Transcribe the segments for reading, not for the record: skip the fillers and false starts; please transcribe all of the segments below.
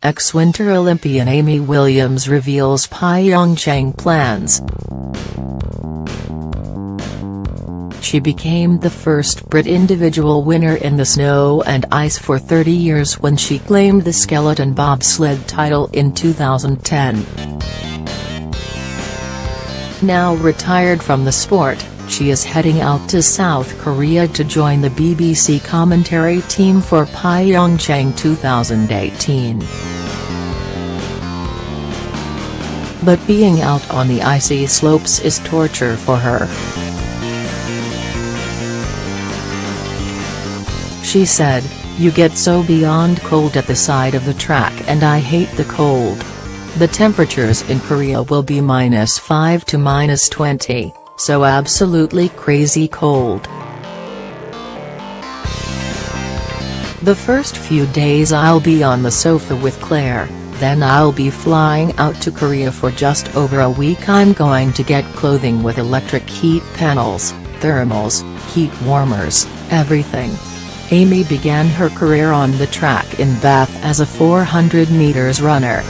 Ex-Winter Olympian Amy Williams reveals Pyeong Chang plans. She became the first Brit individual winner in the snow and ice for 30 years when she claimed the skeleton bobsled title in 2010. Now retired from the sport, she is heading out to South Korea to join the BBC commentary team for Pyeong Chang 2018. But being out on the icy slopes is torture for her. She said, "You get so beyond cold at the side of the track and I hate the cold. The temperatures in Korea will be -5 to -20, so absolutely crazy cold. The first few days I'll be on the sofa with Claire, then I'll be flying out to Korea for just over a week. I'm going to get clothing with electric heat panels, thermals, heat warmers, everything." Amy began her career on the track in Bath as a 400 meters runner.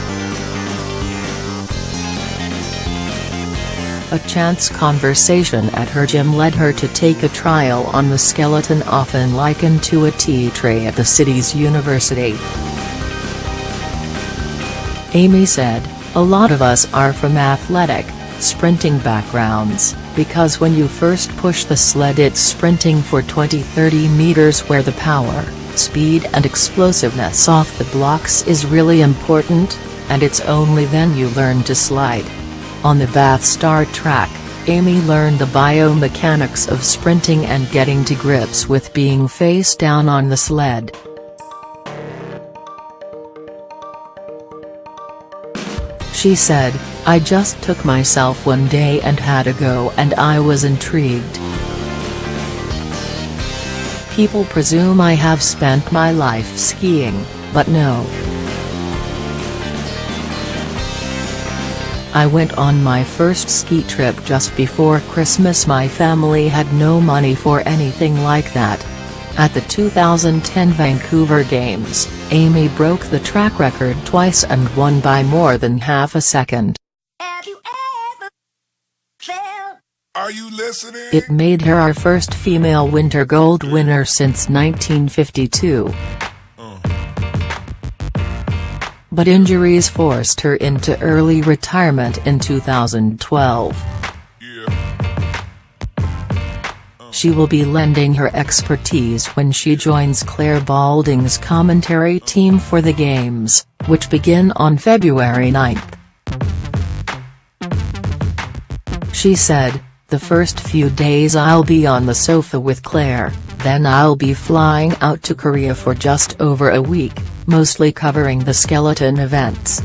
A chance conversation at her gym led her to take a trial on the skeleton often likened to a tea tray at the city's university. Amy said, "A lot of us are from athletic, sprinting backgrounds, because when you first push the sled it's sprinting for 20–30 meters where the power, speed and explosiveness off the blocks is really important, and it's only then you learn to slide." On the Bath Star track, Amy learned the biomechanics of sprinting and getting to grips with being face down on the sled. She said, "I just took myself one day and had a go and I was intrigued. People presume I have spent my life skiing, but no. I went on my first ski trip just before Christmas. My family had no money for anything like that." At the 2010 Vancouver Games, Amy broke the track record twice and won by more than half a second. Are you listening? It made her our first female winter gold winner since 1952. But injuries forced her into early retirement in 2012. She will be lending her expertise when she joins Claire Balding's commentary team for the Games, which begin on February 9th. She said, "The first few days I'll be on the sofa with Claire, then I'll be flying out to Korea for just over a week, mostly covering the skeleton events.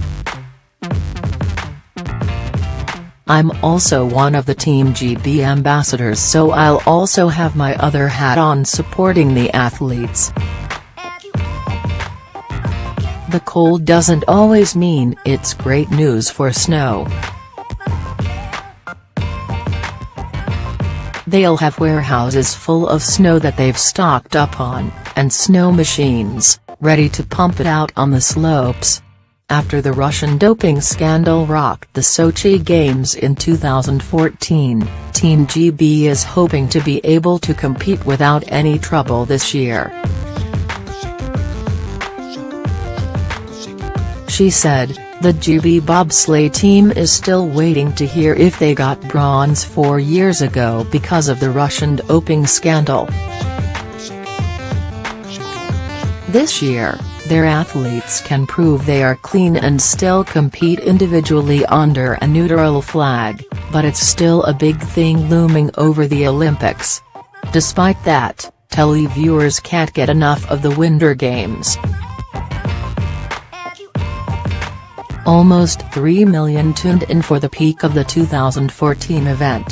I'm also one of the Team GB ambassadors, so I'll also have my other hat on supporting the athletes. The cold doesn't always mean it's great news for snow. They'll have warehouses full of snow that they've stocked up on, and snow machines, ready to pump it out on the slopes." After the Russian doping scandal rocked the Sochi Games in 2014, Team GB is hoping to be able to compete without any trouble this year. She said, "The GB bobsleigh team is still waiting to hear if they got bronze 4 years ago because of the Russian doping scandal. This year, their athletes can prove they are clean and still compete individually under a neutral flag, but it's still a big thing looming over the Olympics. Despite that, televiewers can't get enough of the Winter Games. Almost 3 million tuned in for the peak of the 2014 event.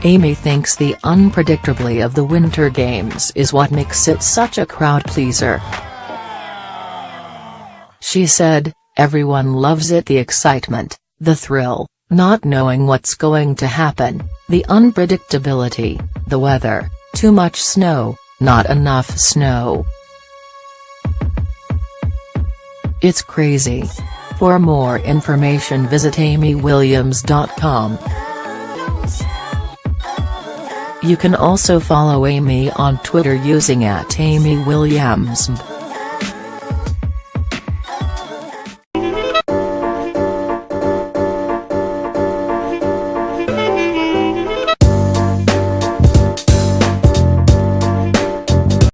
Amy thinks the unpredictability of the Winter Games is what makes it such a crowd pleaser. She said, "Everyone loves it, the excitement, the thrill, not knowing what's going to happen, the unpredictability, the weather, too much snow, not enough snow. It's crazy. For more information visit amywilliams.com. You can also follow Amy on Twitter using @AmyWilliams.